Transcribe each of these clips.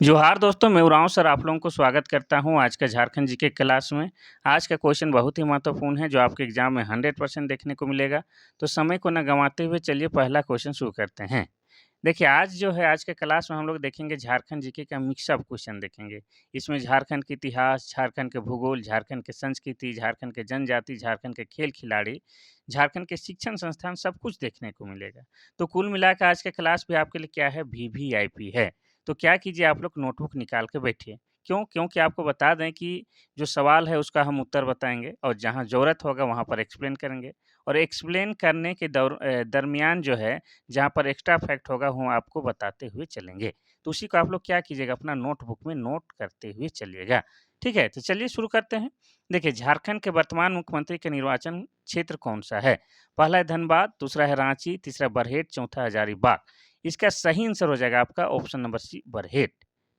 जोहार दोस्तों, मैं उरांव सर आप लोगों को स्वागत करता हूँ आज का झारखंड जीके क्लास में। आज का क्वेश्चन बहुत ही महत्वपूर्ण है जो आपके एग्जाम में 100% देखने को मिलेगा। तो समय को ना गंवाते हुए चलिए पहला क्वेश्चन शुरू करते हैं। देखिए आज जो है आज के क्लास में हम लोग देखेंगे झारखंड जीके का मिक्सअप क्वेश्चन देखेंगे। इसमें झारखंड के इतिहास, झारखंड के भूगोल, झारखंड के संस्कृति, झारखंड के जनजाति, झारखंड के खेल खिलाड़ी, झारखंड के शिक्षण संस्थान सब कुछ देखने को मिलेगा। तो कुल मिलाकर आज का क्लास भी आपके लिए क्या है, वीवीआईपी है। तो क्या कीजिए आप लोग नोटबुक निकाल के बैठिए। क्यों? क्योंकि आपको बता दें कि जो सवाल है उसका हम उत्तर बताएँगे और जहाँ ज़रूरत होगा वहाँ पर एक्सप्लेन करेंगे। और एक्सप्लेन करने के दरमियान जो है जहाँ पर एक्स्ट्रा फैक्ट होगा वो आपको बताते हुए चलेंगे। तो उसी को आप लोग क्या कीजिएगा अपना नोटबुक में नोट करते हुए चलिएगा। ठीक है? तो चलिए शुरू करते हैं। देखिए झारखंड के वर्तमान मुख्यमंत्री का निर्वाचन क्षेत्र कौन-सा है? पहला है धनबाद, दूसरा है रांची, तीसरा बरहेट, चौथा हजारीबाग। इसका सही आंसर हो जाएगा आपका ऑप्शन नंबर सी बरहेट।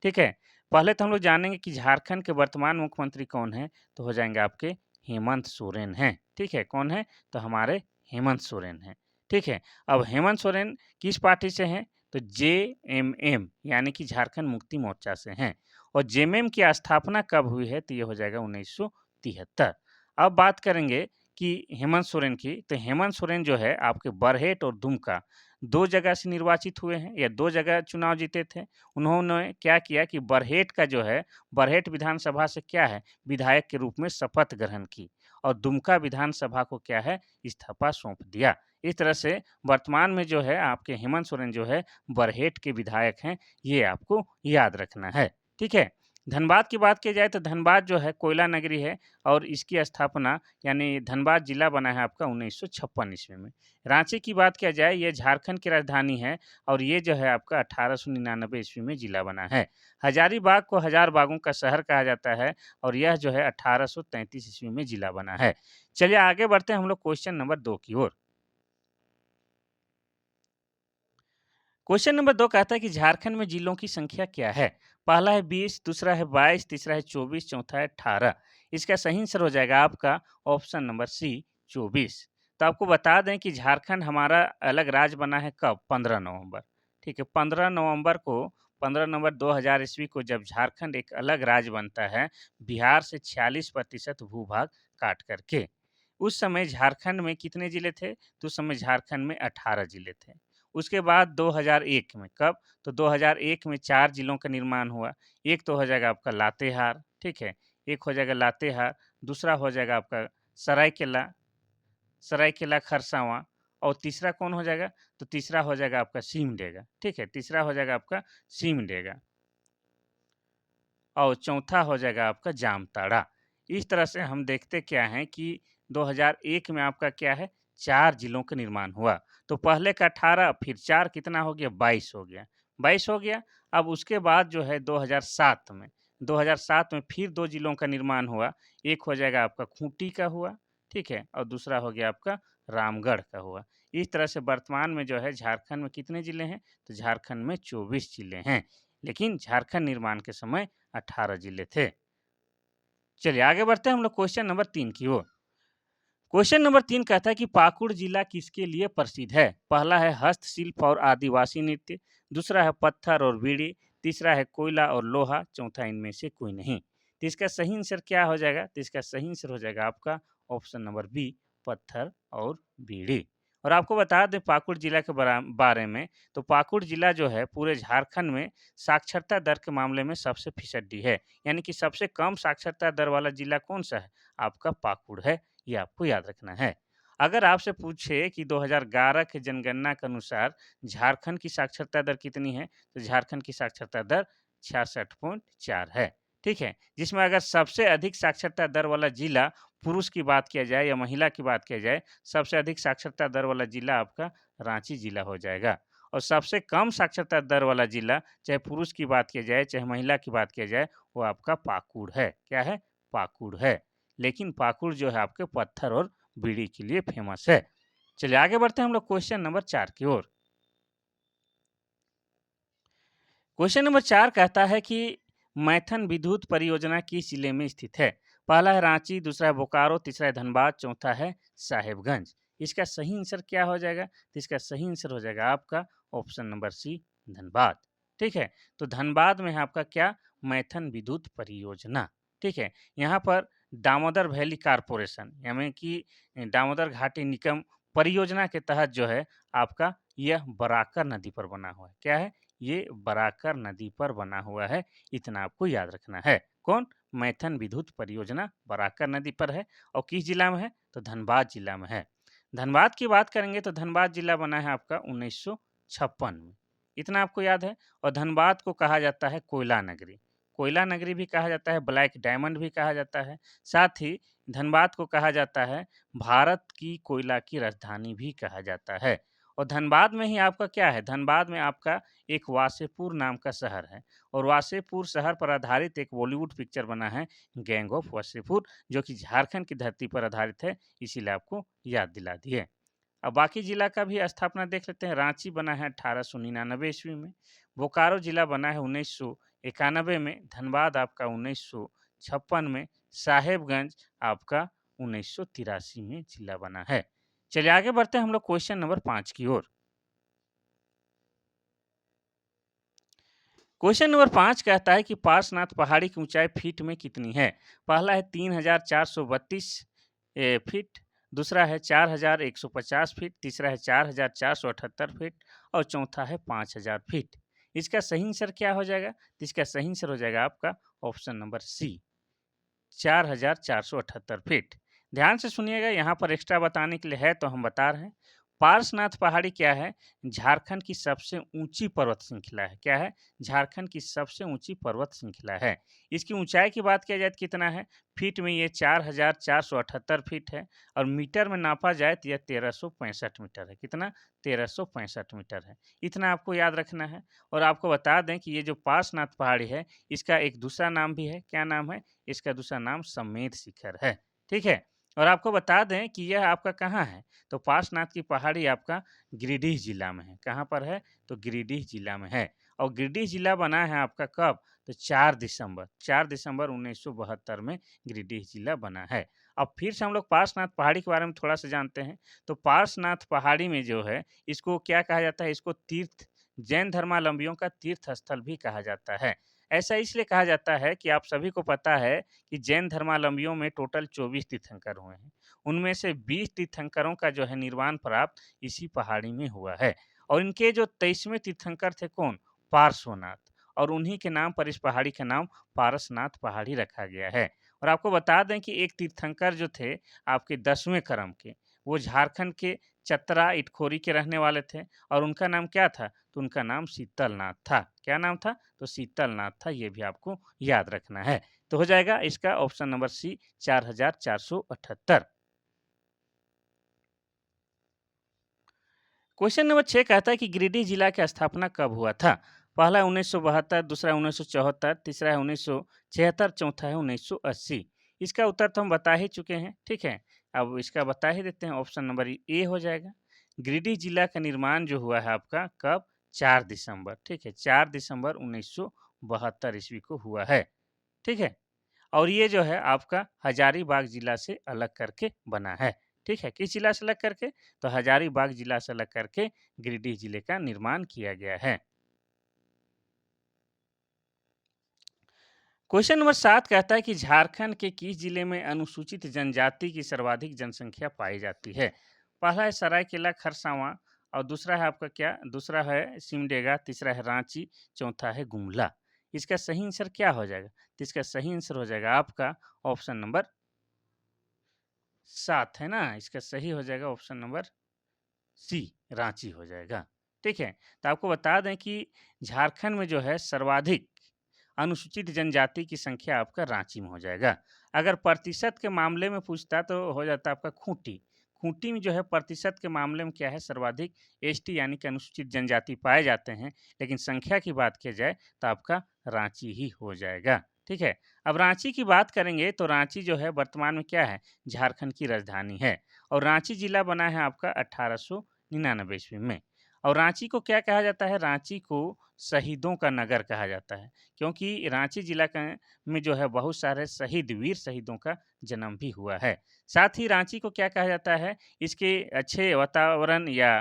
ठीक है? पहले तो हम लोग जानेंगे कि झारखंड के वर्तमान मुख्यमंत्री कौन हैं? तो हो जाएँगे आपके हेमंत सोरेन हैं। ठीक है? कौन है? तो हमारे हेमंत सोरेन हैं। ठीक है? अब हेमंत सोरेन किस पार्टी से हैं? तो जेएमएम यानी कि झारखंड मुक्ति मोर्चा से हैं और जेएमएम की स्थापना कब हुई है? तो ये हो जाएगा 1973। अब बात करेंगे कि हेमंत सोरेन की, तो हेमंत सोरेन जो है आपके बरहेट और दुमका 2 जगह से निर्वाचित हुए हैं या 2 जगह चुनाव जीते थे। उन्होंने क्या किया कि बरहेट का जो है, बरहेट विधानसभा से क्या है, विधायक के रूप में शपथ ग्रहण की और दुमका विधानसभा को क्या है, इस्तीफा सौंप दिया। इस तरह से वर्तमान में जो है आपके हेमंत सोरेन जो है बरहेट के विधायक हैं, ये आपको याद रखना है। ठीक है? धनबाद की बात की जाए तो धनबाद जो है कोयला नगरी है और इसकी स्थापना यानी धनबाद जिला बना है आपका 1956 ईस्वी में। रांची की बात किया जाए ये झारखंड की राजधानी है और ये जो है आपका 1899 ईस्वी में जिला बना है। हजारीबाग को हजार बागों का शहर कहा जाता है और यह जो है 1833 ईस्वी में जिला बना है। चलिए आगे बढ़ते हैं हम लोग क्वेश्चन नंबर 2 की ओर। क्वेश्चन नंबर 2 कहता है कि झारखंड में जिलों की संख्या क्या है? पहला है 20, दूसरा है 22, तीसरा है 24, चौथा है 18। इसका सही आंसर हो जाएगा आपका ऑप्शन नंबर सी 24। तो आपको बता दें कि झारखंड हमारा अलग राज्य बना है कब? 15 नवंबर। ठीक है, 15 नवंबर 2000 ईस्वी को जब झारखंड एक अलग राज्य बनता है, बिहार से 46% भूभाग काट करके। उस समय झारखंड में कितने जिले थे? तो उस समय झारखंड में 18 जिले थे। उसके बाद 2001 में कब? तो 2001 में 4 जिलों का निर्माण हुआ। एक तो हो जाएगा आपका लातेहार, ठीक है? एक हो जाएगा लातेहार, दूसरा हो जाएगा आपका सरायकेला सरायकेला खरसावां और तीसरा कौन हो जाएगा? तो तीसरा हो जाएगा आपका सिमडेगा, ठीक है? तीसरा हो जाएगा आपका सिमडेगा और चौथा हो जाएगा आपका जामताड़ा। इस तरह से हम देखते क्या हैं कि 2001 में आपका क्या है 4 जिलों का निर्माण हुआ। तो पहले का 18 फिर 4 कितना हो गया 22 हो गया। 22 हो गया। अब उसके बाद जो है 2007 में फिर 2 जिलों का निर्माण हुआ। एक हो जाएगा आपका खूंटी का हुआ, ठीक है? और दूसरा हो गया आपका रामगढ़ का हुआ। इस तरह से वर्तमान में जो है झारखंड में कितने जिले हैं? तो झारखंड में 24 जिले हैं। लेकिन झारखंड निर्माण के समय 18 जिले थे। चलिए आगे बढ़ते हैं हम लोग क्वेश्चन नंबर 3 की ओर। क्वेश्चन नंबर 3 कहता है कि पाकुड़ जिला किसके लिए प्रसिद्ध है? पहला है हस्तशिल्प और आदिवासी नृत्य, दूसरा है पत्थर और बीड़ी, तीसरा है कोयला और लोहा, चौथा इनमें से कोई नहीं। तो इसका सही आंसर क्या हो जाएगा? तो इसका सही आंसर हो जाएगा आपका ऑप्शन नंबर बी पत्थर और बीड़ी। और आपको बता दें पाकुड़ जिला के बारे में, तो पाकुड़ जिला जो है पूरे झारखंड में साक्षरता दर के मामले में सबसे फिसड्डी है। यानी कि सबसे कम साक्षरता दर वाला जिला कौन सा है? आपका पाकुड़ है। ये आपको याद रखना है। अगर आपसे पूछे कि 2011 के जनगणना के अनुसार झारखंड की साक्षरता दर कितनी है? तो झारखंड की साक्षरता दर 66.4 है। ठीक है? जिसमें अगर सबसे अधिक साक्षरता दर वाला जिला पुरुष की बात किया जाए या महिला की बात किया जाए, सबसे अधिक साक्षरता दर वाला जिला आपका रांची जिला हो जाएगा। और सबसे कम साक्षरता दर वाला जिला, चाहे पुरुष की बात किया जाए, चाहे महिला की बात किया जाए, वो आपका पाकुड़ है। क्या है? पाकुड़ है। लेकिन पाकुड़ जो है आपके पत्थर और बीड़ी के लिए फेमस है। चलिए आगे बढ़ते हैं हम लोग क्वेश्चन नंबर 4 की ओर। क्वेश्चन नंबर 4 कहता है कि मैथन विद्युत परियोजना किस जिले में स्थित है? पहला है रांची, दूसरा है बोकारो, तीसरा है धनबाद, चौथा है साहेबगंज। इसका सही आंसर क्या हो जाएगा? तो इसका सही आंसर हो जाएगा आपका ऑप्शन नंबर सी धनबाद। ठीक है? तो धनबाद में है आपका क्या? मैथन विद्युत परियोजना, ठीक है? यहाँ पर दामोदर वैली कॉर्पोरेशन यानी कि दामोदर घाटी निगम परियोजना के तहत जो है आपका यह बराकर नदी पर बना हुआ है। क्या है? ये बराकर नदी पर बना हुआ है, इतना आपको याद रखना है। कौन? मैथन विद्युत परियोजना बराकर नदी पर है और किस जिला में है? तो धनबाद जिला में है। धनबाद की बात करेंगे तो धनबाद जिला बना है आपका 1956 में, इतना आपको याद है। और धनबाद को कहा जाता है कोयला नगरी, कोयला नगरी भी कहा जाता है, ब्लैक डायमंड भी कहा जाता है। साथ ही धनबाद को कहा जाता है भारत की कोयला की राजधानी भी कहा जाता है। और धनबाद में ही आपका क्या है? धनबाद में आपका एक वासेपुर नाम का शहर है और वासेपुर शहर पर आधारित एक बॉलीवुड पिक्चर बना है गैंग ऑफ वासेपुर, जो कि झारखंड की धरती पर आधारित है, इसीलिए आपको याद दिला दिए। अब बाकी जिला का भी स्थापना देख लेते हैं। रांची बना है 1899 ईस्वी में, बोकारो जिला बना है 1991 में, धनबाद आपका 1956 में, साहेबगंज आपका 1983 में जिला बना है। चलिए आगे बढ़ते हैं हम लोग क्वेश्चन नंबर 5 की ओर। क्वेश्चन नंबर 5 कहता है कि पार्श्वनाथ पहाड़ी की ऊंचाई फीट में कितनी है? पहला है 3432 फीट, दूसरा है 4150 फीट, तीसरा है 4478 फीट और चौथा है 5000 फीट। इसका सही आंसर क्या हो जाएगा? तो इसका सही आंसर हो जाएगा आपका ऑप्शन नंबर सी, 4478 फीट। ध्यान से सुनिएगा, यहाँ पर एक्स्ट्रा बताने के लिए है तो हम बता रहे हैं। पार्श्वनाथ पहाड़ी क्या है? झारखंड की सबसे ऊंची पर्वत श्रृंखला है। क्या है? झारखंड की सबसे ऊंची पर्वत श्रृंखला है। इसकी ऊंचाई की बात किया जाए तो कितना है? फीट में ये 4478 फीट है और मीटर में नापा जाए तो यह 1365 मीटर है। कितना? 1365 मीटर है। इतना आपको याद रखना है। और आपको बता दें कि ये जो पार्श्वनाथ पहाड़ी है, इसका एक दूसरा नाम भी है। क्या नाम है? इसका दूसरा नाम समेत शिखर है। ठीक है? और आपको बता दें कि यह आपका कहाँ है? तो पार्श्वनाथ की पहाड़ी आपका गिरिडीह जिला में है। कहाँ पर है? तो गिरिडीह जिला में है। और गिरिडीह जिला बना है आपका कब? तो 4 दिसंबर 1972 में गिरिडीह जिला बना है। अब फिर से हम लोग पार्श्वनाथ पहाड़ी के बारे में थोड़ा सा जानते हैं। तो पार्श्वनाथ पहाड़ी में जो है, इसको क्या कहा जाता है? इसको तीर्थ, जैन धर्मावलंबियों का तीर्थ स्थल भी कहा जाता है। ऐसा इसलिए कहा जाता है कि आप सभी को पता है कि जैन धर्मावलंबियों में टोटल 24 तीर्थंकर हुए हैं। उनमें से 20 तीर्थंकरों का जो है निर्वाण प्राप्त इसी पहाड़ी में हुआ है। और इनके जो 23वें तीर्थंकर थे कौन? पार्श्वनाथ। और उन्हीं के नाम पर इस पहाड़ी का नाम पारसनाथ पहाड़ी रखा गया है। और आपको बता दें कि एक तीर्थंकर जो थे आपके 10वें क्रम के, वो झारखंड के चतरा इटखोरी के रहने वाले थे और उनका नाम क्या था? तो उनका नाम शीतलनाथ था। क्या नाम था? तो शीतलनाथ था। ये भी आपको याद रखना है। तो हो जाएगा इसका option number C, 4478। Question number 6 कहता है कि गिरिडीह जिला की स्थापना कब हुआ था? पहला है 1972, दूसरा है 1974, तीसरा है 1976, चौथा है 1980। इसका उत्तर तो हम बता ही चुके हैं, ठीक है? अब इसका बता ही देते हैं, ऑप्शन नंबर ए हो जाएगा। गिरिडीह जिला का निर्माण जो हुआ है आपका कब? 4 दिसंबर, ठीक है? 4 दिसंबर 1972 ईस्वी को हुआ है, ठीक है? और ये जो है आपका हजारीबाग जिला से अलग करके बना है। ठीक है? किस जिला से अलग करके? तो हजारीबाग जिला से अलग करके गिरिडीह जिले का निर्माण किया गया है। क्वेश्चन नंबर 7 कहता है कि झारखंड के किस जिले में अनुसूचित जनजाति की सर्वाधिक जनसंख्या पाई जाती है? पहला है सरायकेला खरसावां और दूसरा है आपका क्या? दूसरा है सिमडेगा, तीसरा है रांची, चौथा है गुमला। इसका सही आंसर क्या हो जाएगा? तो इसका सही आंसर हो जाएगा आपका ऑप्शन नंबर 7 है ना? इसका सही हो जाएगा ऑप्शन नंबर सी, रांची हो जाएगा। ठीक है? तो आपको बता दें कि झारखंड में जो है सर्वाधिक अनुसूचित जनजाति की संख्या आपका रांची में हो जाएगा। अगर प्रतिशत के मामले में पूछता तो हो जाता आपका खूंटी। खूंटी में जो है प्रतिशत के मामले में क्या है? सर्वाधिक एसटी यानी कि अनुसूचित जनजाति पाए जाते हैं, लेकिन संख्या की बात की जाए तो आपका रांची ही हो जाएगा। ठीक है? अब रांची की बात करेंगे तो रांची जो है वर्तमान में क्या है? झारखंड की राजधानी है और रांची जिला बना है आपका 1899 ईस्वी में। और रांची को क्या कहा जाता है? रांची को शहीदों का नगर कहा जाता है, क्योंकि रांची जिला का में जो है बहुत सारे शहीद, वीर शहीदों का जन्म भी हुआ है। साथ ही रांची को क्या कहा जाता है? इसके अच्छे वातावरण या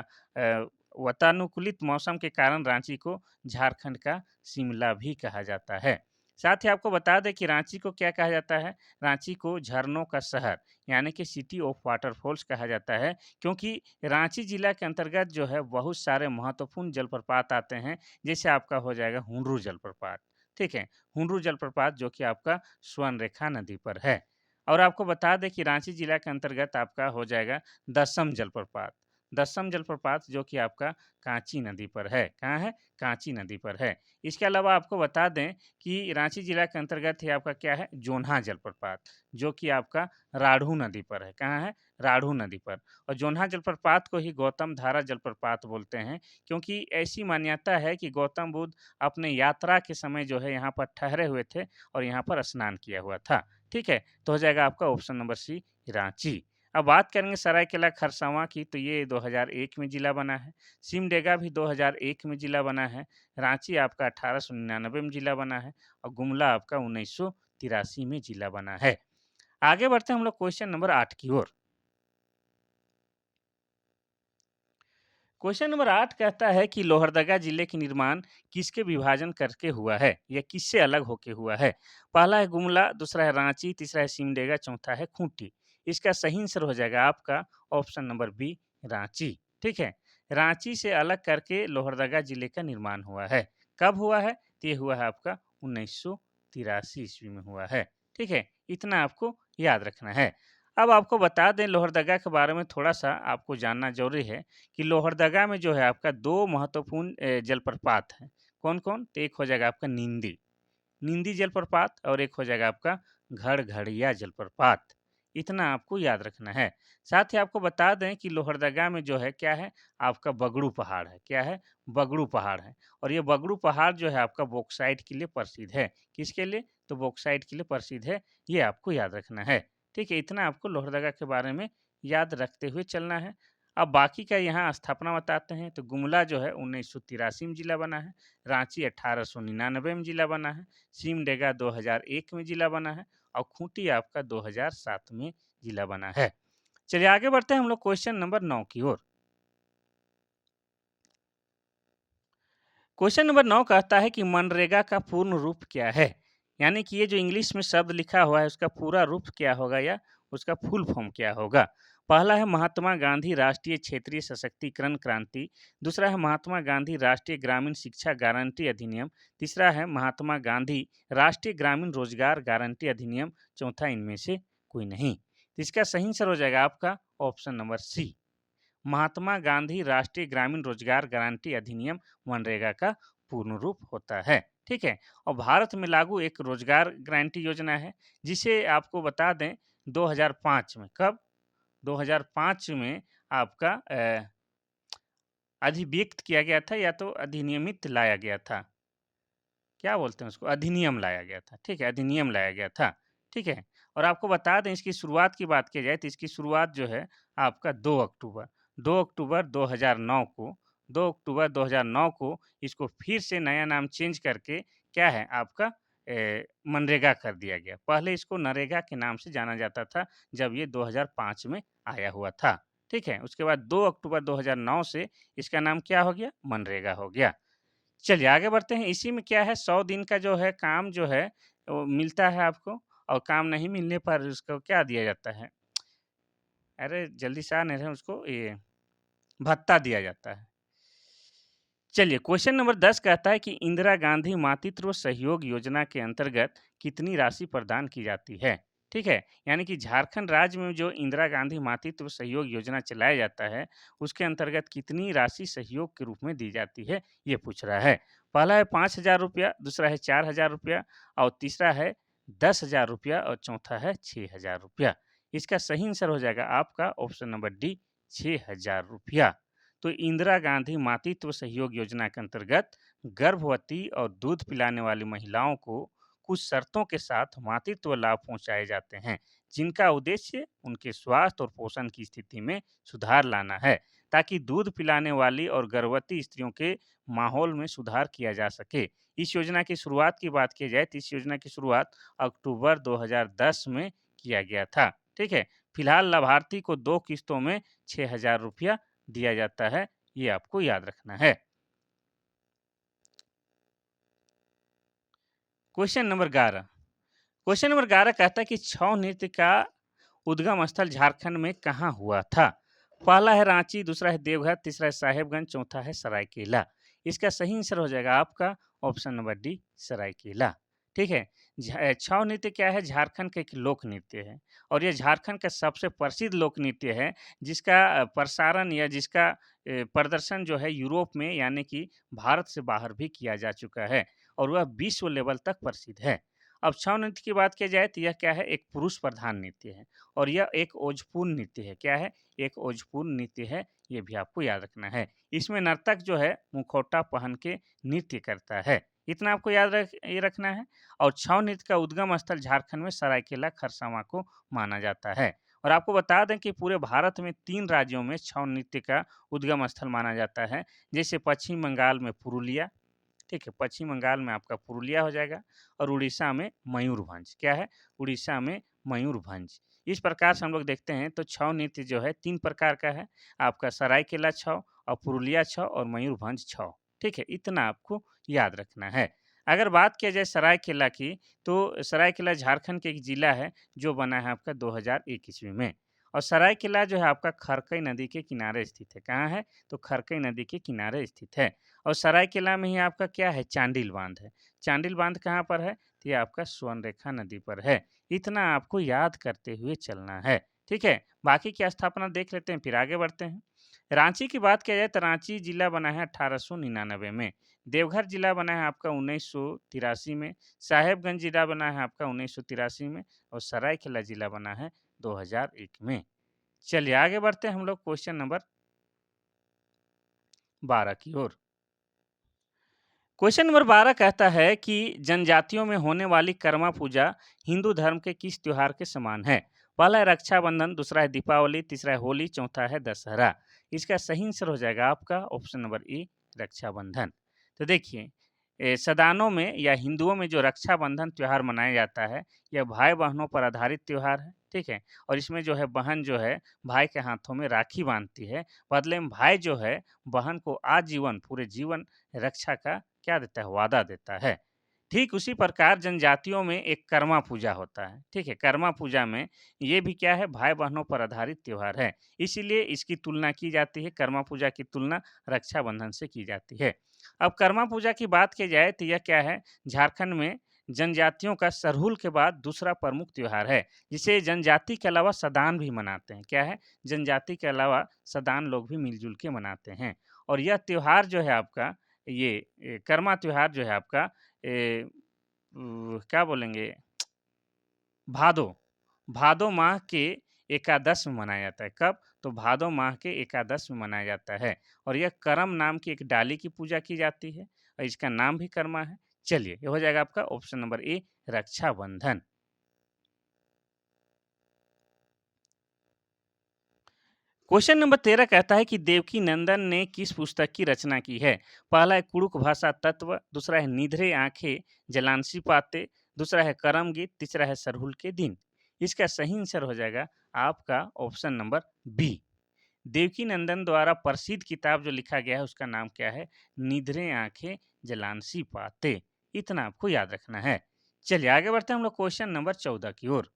वातानुकूलित मौसम के कारण रांची को झारखंड का शिमला भी कहा जाता है। साथ ही आपको बता दें कि रांची को क्या कहा जाता है? रांची को झरनों का शहर यानी कि सिटी ऑफ वाटरफॉल्स कहा जाता है, क्योंकि रांची जिला के अंतर्गत जो है बहुत सारे महत्वपूर्ण जलप्रपात आते हैं। जैसे आपका हो जाएगा हुंडरू जलप्रपात, ठीक है? हुंडरू जलप्रपात जो कि आपका स्वर्णरेखा नदी पर है। और आपको बता दें कि रांची जिला के अंतर्गत आपका हो जाएगा दसम जलप्रपात। दसम जलप्रपात जो कि आपका कांची नदी पर है। कहाँ है? कांची नदी पर है। इसके अलावा आपको बता दें कि रांची जिला के अंतर्गत ही आपका क्या है? जोन्हा जलप्रपात, जो कि आपका राढ़ू नदी पर है। कहाँ है? राढ़ू नदी पर। और जोन्हा जलप्रपात को ही गौतम धारा जलप्रपात बोलते हैं, क्योंकि ऐसी मान्यता है कि गौतम बुद्ध अपने यात्रा के समय जो है यहाँ पर ठहरे हुए थे और यहाँ पर स्नान किया हुआ था। ठीक है? तो हो जाएगा आपका ऑप्शन नंबर सी रांची। अब बात करेंगे सरायकेला खरसावां की, तो ये 2001 में जिला बना है। सिमडेगा भी 2001 में जिला बना है। रांची आपका 1899 में जिला बना है और गुमला आपका 1983 में जिला बना है। आगे बढ़ते हैं हम लोग क्वेश्चन नंबर 8 की ओर। क्वेश्चन नंबर 8 कहता है कि लोहरदगा जिले के निर्माण किसके विभाजन करके हुआ है या किससे अलग होके हुआ है? पहला है गुमला, दूसरा है रांची, तीसरा है सिमडेगा, चौथा है खूंटी। इसका सही आंसर हो जाएगा आपका ऑप्शन नंबर बी रांची। ठीक है? रांची से अलग करके लोहरदगा जिले का निर्माण हुआ है। कब हुआ है? तो ये हुआ है आपका 1983 ईस्वी में हुआ है। ठीक है? इतना आपको याद रखना है। अब आपको बता दें लोहरदगा के बारे में थोड़ा-सा आपको जानना ज़रूरी है कि लोहरदगा में जो है आपका 2 महत्वपूर्ण जलप्रपात हैं। कौन-कौन? तो एक हो जाएगा आपका नींदी, नींदी जलप्रपात और एक हो जाएगा आपका घड़घड़िया जलप्रपात। इतना आपको याद रखना है। साथ ही आपको बता दें कि लोहरदगा में जो है क्या है? आपका बगड़ू पहाड़ है। क्या है? बगड़ू पहाड़ है और ये बगड़ू पहाड़ जो है आपका बॉक्साइट के लिए प्रसिद्ध है। किसके लिए? तो बॉक्साइट के लिए प्रसिद्ध है। ये आपको याद रखना है। ठीक है? इतना आपको लोहरदगा के बारे में याद रखते हुए चलना है। अब बाकी का यहाँ स्थापना बताते हैं, तो गुमला जो है 1983 में जिला बना है, रांची 1899 में जिला बना है, सिमडेगा 2001 में जिला बना है और खूंटी आपका 2007 में जिला बना है। चलिए आगे बढ़ते हैं हम लोग क्वेश्चन नंबर 9 की ओर। क्वेश्चन नंबर 9 कहता है कि मनरेगा का पूर्ण रूप क्या है? यानी कि ये जो इंग्लिश में शब्द लिखा हुआ है उसका पूरा रूप क्या होगा या उसका फुल फॉर्म क्या होगा? पहला है महात्मा गांधी राष्ट्रीय क्षेत्रीय सशक्तिकरण क्रांति, दूसरा है महात्मा गांधी राष्ट्रीय ग्रामीण शिक्षा गारंटी अधिनियम, तीसरा है महात्मा गांधी राष्ट्रीय ग्रामीण रोजगार गारंटी अधिनियम, चौथा इनमें से कोई नहीं। तो इसका सही आंसर हो जाएगा आपका ऑप्शन नंबर सी, महात्मा गांधी राष्ट्रीय ग्रामीण रोजगार गारंटी अधिनियम मनरेगा का पूर्ण रूप होता है। ठीक है? और भारत में लागू एक रोजगार गारंटी योजना है, जिसे आपको बता दें 2005 में, कब? 2005 में आपका अधिव्यक्त किया गया था या तो अधिनियमित लाया गया था। क्या बोलते हैं उसको? अधिनियम लाया गया था, ठीक है? अधिनियम लाया गया था, ठीक है? और आपको बता दें इसकी शुरुआत की बात की जाए तो इसकी शुरुआत जो है आपका 2 अक्टूबर 2009 को 2 अक्टूबर 2009 को इसको फिर से नया नाम चेंज करके क्या है आपका मनरेगा कर दिया गया। पहले इसको नरेगा के नाम से जाना जाता था जब ये 2005 में आया हुआ था, ठीक है? उसके बाद 2 अक्टूबर 2009 से इसका नाम क्या हो गया? मनरेगा हो गया। चलिए आगे बढ़ते हैं। इसी में क्या है 100 दिन का जो है काम जो है वो मिलता है आपको और काम नहीं मिलने पर उसको क्या दिया जाता है? अरे जल्दी से आ नहीं रहे उसको ये भत्ता दिया जाता है। चलिए क्वेश्चन नंबर 10 कहता है कि इंदिरा गांधी मातृत्व सहयोग योजना के अंतर्गत कितनी राशि प्रदान की जाती है? ठीक है? यानी कि झारखंड राज्य में जो इंदिरा गांधी मातृत्व सहयोग योजना चलाया जाता है, उसके अंतर्गत कितनी राशि सहयोग के रूप में दी जाती है, ये पूछ रहा है। पहला है 5,000 रुपया, दूसरा है 4,000 रुपया और तीसरा है 10,000 रुपया और चौथा है 6,000 रुपया। इसका सही आंसर हो जाएगा आपका ऑप्शन नंबर डी 6,000 रुपया। तो इंदिरा गांधी मातृत्व सहयोग योजना के अंतर्गत गर्भवती और दूध पिलाने वाली महिलाओं को कुछ शर्तों के साथ मातृत्व लाभ पहुंचाए जाते हैं, जिनका उद्देश्य उनके स्वास्थ्य और पोषण की स्थिति में सुधार लाना है, ताकि दूध पिलाने वाली और गर्भवती स्त्रियों के माहौल में सुधार किया जा सके। इस योजना की शुरुआत की बात की जाए तो इस योजना की शुरुआत अक्टूबर 2010 में किया गया था। ठीक है? फिलहाल लाभार्थी को 2 किस्तों में 6,000 रुपया दिया जाता है ये आपको याद रखना है। Question number 11। क्वेश्चन नंबर 11 कहता है कि छऊ नृत्य का उद्गम स्थल झारखंड में कहाँ हुआ था? पहला है रांची, दूसरा है देवघर, तीसरा है साहेबगंज, चौथा है सरायकेला। इसका सही आंसर हो जाएगा आपका ऑप्शन नंबर डी, सरायकेला। ठीक है। छऊ नृत्य क्या है? झारखंड का एक लोक नृत्य है और यह झारखंड का सबसे प्रसिद्ध लोक नृत्य है, जिसका प्रसारण या जिसका प्रदर्शन जो है यूरोप में यानी कि भारत से बाहर भी किया जा चुका है और वह विश्व लेवल तक प्रसिद्ध है। अब छऊ नृत्य की बात की जाए तो यह क्या है? एक पुरुष प्रधान नृत्य है और यह एक ओजपूर्ण नृत्य है। क्या है? एक ओजपूर्ण नृत्य है, ये भी आपको याद रखना है। इसमें नर्तक जो है मुखौटा पहन के नृत्य करता है। इतना आपको ये रखना है। और छऊ नृत्य का उद्गम स्थल झारखंड में सरायकेला खरसावां को माना जाता है। और आपको बता दें कि पूरे भारत में 3 राज्यों में छऊ नृत्य का उद्गम स्थल माना जाता है। जैसे पश्चिम बंगाल में पुरुलिया, ठीक है, पश्चिम बंगाल में आपका पुरुलिया हो जाएगा और उड़ीसा में मयूरभंज। क्या है? उड़ीसा में मयूरभंज। इस प्रकार से हम लोग देखते हैं तो छऊ नृत्य जो है 3 प्रकार का है, आपका सरायकेला छऊ और पुरुलिया छऊ और मयूरभंज छऊ। ठीक है, इतना आपको याद रखना है। अगर बात किया जाए सरायकेला की, तो सरायकेला झारखंड के एक जिला है जो बना है आपका 2001 ईस्वी में। और सरायकेला जो है आपका खरकई नदी के किनारे स्थित है। कहाँ है? तो खरकई नदी के किनारे स्थित है। और सरायकेला में ही आपका क्या है? चांडिल बांध है। चांडिल बांध कहाँ पर है? तो ये आपका स्वर्णरेखा नदी पर है। इतना आपको याद करते हुए चलना है। ठीक है, बाकी की स्थापना देख लेते हैं, फिर आगे बढ़ते हैं। रांची की बात किया जाए तो रांची जिला बना है 1899 में। देवघर जिला बना है आपका 1983 में। साहेबगंज जिला बना है आपका 1983 में और सरायकेला जिला बना है 2001 में। चलिए आगे बढ़ते हैं हम लोग क्वेश्चन नंबर 12 की ओर। क्वेश्चन नंबर 12 कहता है कि जनजातियों में होने वाली कर्मा पूजा हिंदू धर्म के किस त्योहार के समान है? पहला है रक्षाबंधन, दूसरा है दीपावली, तीसरा है होली, चौथा है दशहरा। इसका सही आंसर हो जाएगा आपका ऑप्शन नंबर ए, रक्षाबंधन। तो देखिए, सदानों में या हिंदुओं में जो रक्षाबंधन त्योहार मनाया जाता है, यह भाई बहनों पर आधारित त्योहार है। ठीक है, और इसमें जो है बहन जो है भाई के हाथों में राखी बांधती है, बदले में भाई जो है बहन को आजीवन पूरे जीवन रक्षा का क्या देता है? वादा देता है। ठीक उसी प्रकार जनजातियों में एक कर्मा पूजा होता है। ठीक है, कर्मा पूजा में ये भी क्या है? भाई बहनों पर आधारित त्योहार है। इसीलिए इसकी तुलना की जाती है, कर्मा पूजा की तुलना रक्षाबंधन से की जाती है। अब कर्मा पूजा की बात की जाए तो यह क्या है? झारखंड में जनजातियों का सरहुल के बाद दूसरा प्रमुख त्योहार है, जिसे जनजाति के अलावा सदान भी मनाते हैं। क्या है? जनजाति के अलावा सदान लोग भी मिलजुल के मनाते हैं। और यह त्योहार जो है आपका, ये कर्मा त्योहार जो है आपका, क्या बोलेंगे, भादो, भादो माह के एकादश में मनाया जाता है। कब? तो भादो माह के एकादश में मनाया जाता है और यह करम नाम की एक डाली की पूजा की जाती है और इसका नाम भी कर्मा है। चलिए, ये हो जाएगा आपका option number A, Rakshabandhan. Question number 13 कहता है कि देवकी नंदन ने किस पुस्तक की रचना की है? पहला है कुड़ुक भाषा तत्व, दूसरा है निधरे आंखें जलांसी पाते, दूसरा है करम गीत, तीसरा है सरहुल के दिन। इसका सही आंसर हो जाएगा आपका ऑप्शन नंबर बी। देवकी नंदन द्वारा प्रसिद्ध किताब जो लिखा गया है उसका नाम क्या है? निधरे आंखें जलांसी पाते। इतना आपको याद रखना है। चलिए आगे बढ़ते हैं हम लोग क्वेश्चन नंबर 14 की ओर।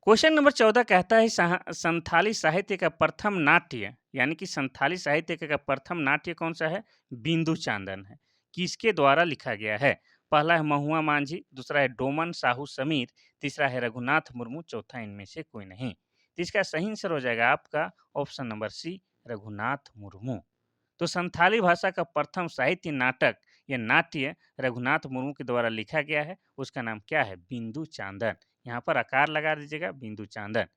क्वेश्चन नंबर 14 कहता है संथाली साहित्य का प्रथम नाट्य, यानी कि संथाली साहित्य का प्रथम नाट्य कौन सा है? बिंदु चांदन है। किसके द्वारा लिखा गया है? पहला है महुआ मांझी, दूसरा है डोमन साहू समीर, तीसरा है रघुनाथ मुर्मू, चौथा इनमें से कोई नहीं। तो इसका सही आंसर हो जाएगा आपका option number C, Raghunath Murmu. तो संथाली भाषा का प्रथम साहित्य नाटक या नाट्य रघुनाथ मुर्मू के द्वारा लिखा गया है। उसका नाम क्या है? बिंदु चांदन। यहाँ पर आकार लगा दीजिएगा, बिंदु चांदन।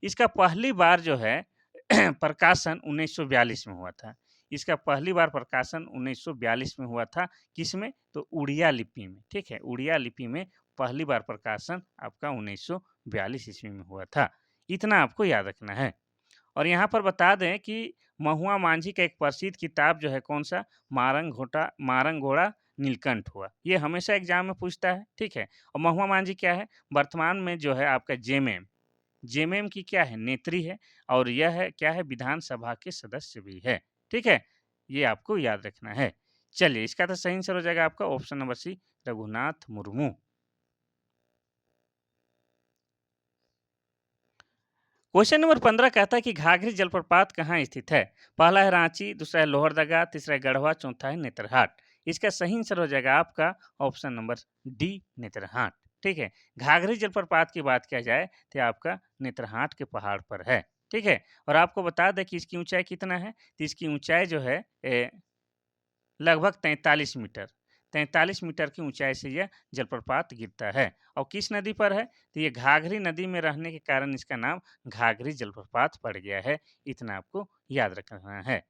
इसका पहली बार जो है प्रकाशन 1942 में हुआ था। इसका पहली बार प्रकाशन 1942 में हुआ था। किसमें? तो उड़िया लिपि में। ठीक है, उड़िया लिपि में पहली बार प्रकाशन आपका 1942 ईस्वी में हुआ था। इतना आपको याद रखना है। और यहाँ पर बता दें कि महुआ मांझी का एक प्रसिद्ध किताब जो है कौन सा? मारंग घोड़ा नीलकंठ हुआ। ये हमेशा एग्जाम में पूछता है। ठीक है, और महुआ मांझी क्या है? वर्तमान में जो है आपका जेएमए जेएमएम की क्या है? नेत्री है और यह है क्या है? विधानसभा के सदस्य भी है। ठीक है? ये आपको याद रखना है। चलिए इसका तो सही आंसर हो जाएगा आपका option number C Raghunath Murmu. Question number 15 कहता है कि घाघरी जलप्रपात कहाँ स्थित है? पहला है रांची, दूसरा है लोहरदगा, तीसरा है गढ़वा, चौथा है नेतरहाट। इसका सही आंसर हो जाएगा आपका ऑप्शन नंबर डी नेतरहाट। ठीक है, घाघरी जलप्रपात की बात किया जाए तो आपका नेतरहाट के पहाड़ पर है। ठीक है, और आपको बता दें कि इसकी ऊंचाई कितना है, तो इसकी ऊंचाई जो है लगभग 43 मीटर। 43 मीटर की ऊंचाई से यह जलप्रपात गिरता है और किस नदी पर है? तो ये घाघरी नदी में रहने के कारण इसका नाम घाघरी जलप्रपात पड़ गया है। इतना आपको याद रखना है।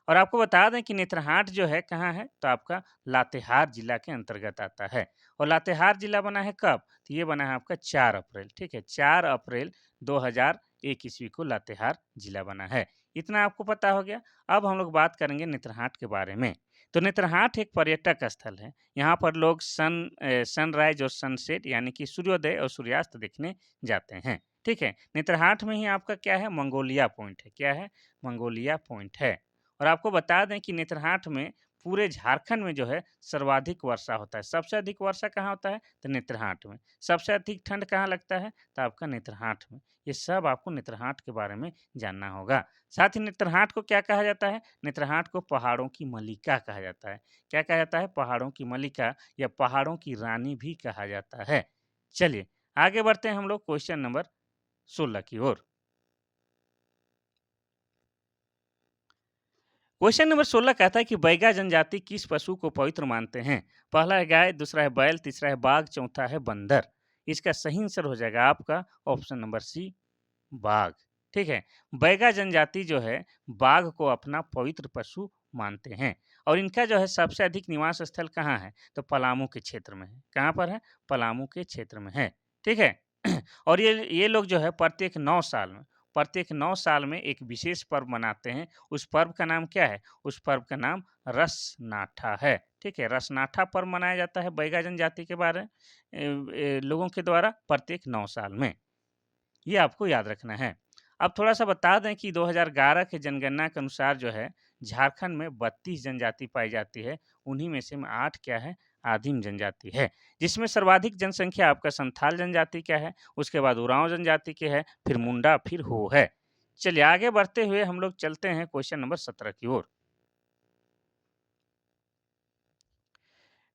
और आपको बता दें कि नेत्रहाट जो है कहाँ है? तो आपका लातेहार जिला के अंतर्गत आता है। और लातेहार जिला बना है कब? तो ये बना है आपका 4 अप्रैल। ठीक है, 4 अप्रैल 2001 ईस्वी को लातेहार जिला बना है। इतना आपको पता हो गया। अब हम लोग बात करेंगे नेत्रहाट के बारे में। तो नेत्रहाट एक पर्यटक स्थल है। यहाँ पर लोग सनराइज और सनसेट यानी कि सूर्योदय और सूर्यास्त देखने जाते हैं। ठीक है, नेत्रहाट में ही आपका क्या है? मंगोलिया पॉइंट है। क्या है? मंगोलिया पॉइंट है। और आपको बता दें कि नेत्रहाट में पूरे झारखंड में जो है सर्वाधिक वर्षा होता है। सबसे अधिक वर्षा कहाँ होता है? तो नेत्रहाट में। सबसे अधिक ठंड कहाँ लगता है? तो आपका नेत्रहाट में। ये सब आपको नेत्रहाट के बारे में जानना होगा। साथ ही नेत्रहाट को क्या कहा जाता है? नेत्रहाट को पहाड़ों की मलिका कहा जाता है। क्या कहा जाता है? पहाड़ों की मलिका या पहाड़ों की रानी भी कहा जाता है। चलिए आगे बढ़ते हैं हम लोग क्वेश्चन नंबर 16 की ओर। क्वेश्चन नंबर 16 कहता है कि बैगा जनजाति किस पशु को पवित्र मानते हैं? पहला है गाय, दूसरा है बैल, तीसरा है बाघ, चौथा है बंदर। इसका सही आंसर हो जाएगा आपका ऑप्शन नंबर सी बाघ। ठीक है, बैगा जनजाति जो है बाघ को अपना पवित्र पशु मानते हैं और इनका जो है सबसे अधिक निवास स्थल कहाँ है? तो पलामू के क्षेत्र में है। कहाँ पर है? पलामू के क्षेत्र में है। ठीक है, और ये लोग जो है प्रत्येक 9 साल में एक विशेष पर्व मनाते हैं। उस पर्व का नाम क्या है? उस पर्व का नाम रसनाठा है। ठीक है, रसनाठा पर्व मनाया जाता है बैगा जनजाति के बारे लोगों के द्वारा प्रत्येक 9 साल में। ये आपको याद रखना है। अब थोड़ा-सा बता दें कि 2011 के जनगणना के अनुसार जो है, झारखंड में 32 जनजाति पाई जाती है। उन्हीं में से 8 क्या है? आदिम जनजाति है। जिसमें सर्वाधिक जनसंख्या आपका संथाल जनजाति का है, उसके बाद उरांव जनजाति के है, फिर मुंडा, फिर हो है। चलिए आगे बढ़ते हुए हम लोग चलते हैं क्वेश्चन नंबर 17 की ओर।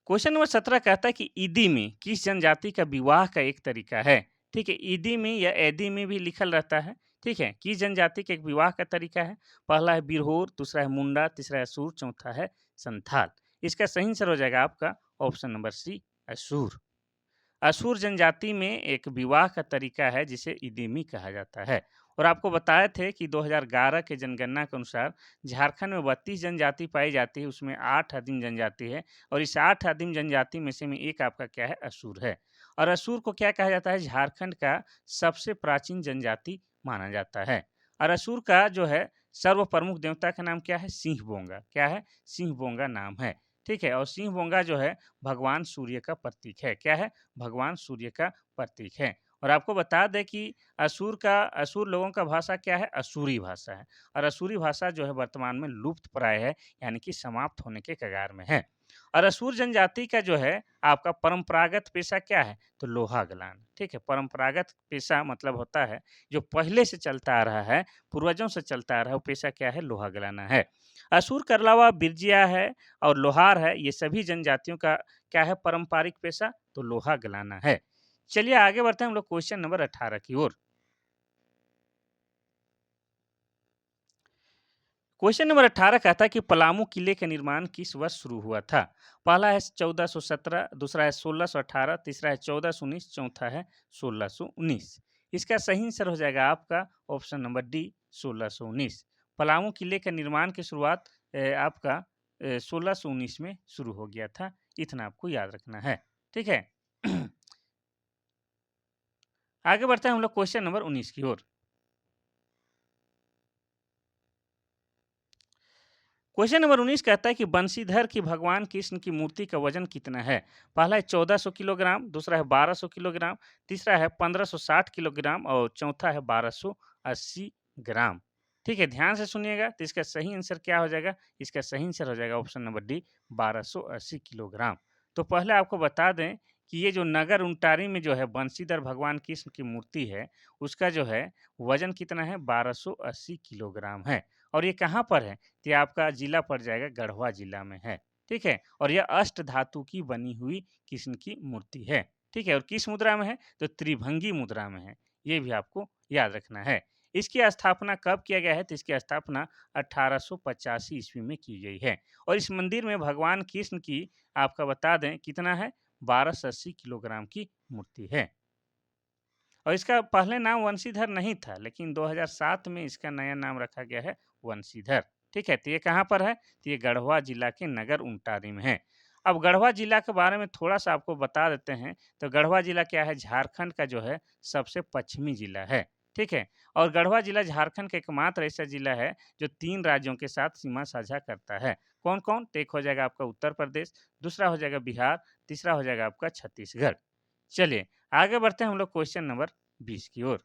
क्वेश्चन नंबर 17 कहता है कि ईदी में किस जनजाति का विवाह का एक तरीका है? ठीक है, ईदी में या ऐदी में भी लिखल रहता है। ठीक है, किस जनजाति के एक विवाह का तरीका है? पहला है बिरहोर, दूसरा है मुंडा, तीसरा है असुर, चौथा है संथाल। इसका सही आंसर हो जाएगा आपका ऑप्शन नंबर सी असुर। असुर जनजाति में एक विवाह का तरीका है जिसे इदिमी कहा जाता है। और आपको बताए थे कि 2011 के जनगणना के अनुसार झारखंड में 32 जनजाति पाई जाती है, उसमें 8 आदिम जनजाति है और इस 8 आदिम जनजाति में से में एक आपका क्या है? असुर है। और असुर को क्या कहा जाता है? झारखंड का सबसे प्राचीन जनजाति माना जाता है। और असुर का जो है सर्व प्रमुख देवता का नाम क्या है? सिंह बोंगा। क्या है? सिंह बोंगा नाम है। ठीक है, और सिंह बोंगा जो है भगवान सूर्य का प्रतीक है। क्या है? भगवान सूर्य का प्रतीक है। और आपको बता दें कि असुर लोगों का भाषा क्या है? असुरी भाषा है। और असुरी भाषा जो है वर्तमान में लुप्त प्राय है, यानी कि समाप्त होने के कगार में है। और असुर जनजाति का जो है आपका परंपरागत पेशा क्या है? तो लोहा गलान। ठीक है, परंपरागत पेशा मतलब होता है जो पहले से चलता आ रहा है, पूर्वजों से चलता आ रहा है, वो पेशा क्या है? लोहा गलाना है। असुर के अलावा बिरजिया है और लोहार है, ये सभी जनजातियों का क्या है पारंपरिक पेशा? तो लोहा गलाना है। चलिए आगे बढ़ते हैं हम लोग क्वेश्चन नंबर 18 की ओर। क्वेश्चन नंबर 18 कहता है कि पलामू किले का निर्माण किस वर्ष शुरू हुआ था? पहला है 1417, दूसरा है 1618, तीसरा है 1419, चौथा है 1619। इसका सही आंसर हो जाएगा आपका ऑप्शन नंबर डी 1619। पलामू किले का निर्माण की शुरुआत आपका 1619 में शुरू हो गया था। इतना आपको याद रखना है। ठीक है। आगे बढ़ते हैं हम लोग क्वेश्चन नंबर 19 की ओर। क्वेश्चन नंबर 19 कहता है कि बंशीधर की भगवान कृष्ण की मूर्ति का वजन कितना है? पहला है 1400 किलोग्राम, दूसरा है 1200 किलोग्राम, तीसरा है 1560 किलोग्राम और चौथा है 1280 ग्राम। ठीक है, ध्यान से सुनिएगा। तो इसका सही आंसर क्या हो जाएगा? इसका सही आंसर हो जाएगा ऑप्शन नंबर डी, 1280 किलोग्राम। तो पहले आपको बता दें कि ये जो नगर उंटारी में जो है बंशीधर भगवान कृष्ण की मूर्ति है, उसका जो है वजन कितना है? 1280 किलोग्राम है। और ये कहाँ पर है? तो ये आपका जिला पड़ जाएगा, गढ़वा जिला में है। ठीक है, और यह अष्ट धातु की बनी हुई कृष्ण की मूर्ति है। ठीक है, और किस मुद्रा में है? तो त्रिभंगी मुद्रा में है। ये भी आपको याद रखना है। इसकी स्थापना कब किया गया है? तो इसकी स्थापना 1885 ईस्वी में की गई है। और इस मंदिर में भगवान कृष्ण की आपका बता दें कितना है? 1280 किलोग्राम की मूर्ति है। और इसका पहले नाम वंशीधर नहीं था, लेकिन 2007 में इसका नया नाम रखा गया है वंशीधर। ठीक है, तो ये कहाँ पर है? तो ये गढ़वा जिला के नगर उंटारी में है। अब गढ़वा जिला के बारे में थोड़ा सा आपको बता देते हैं। तो गढ़वा जिला क्या है? झारखंड का जो है सबसे पश्चिमी जिला है। ठीक है, और गढ़वा जिला झारखंड का एकमात्र ऐसा जिला है जो 3 राज्यों के साथ सीमा साझा करता है। कौन कौन? तो एक हो जाएगा आपका उत्तर प्रदेश, दूसरा हो जाएगा बिहार, तीसरा हो जाएगा आपका छत्तीसगढ़। चलिए आगे बढ़ते हैं हम लोग क्वेश्चन नंबर 20 की ओर।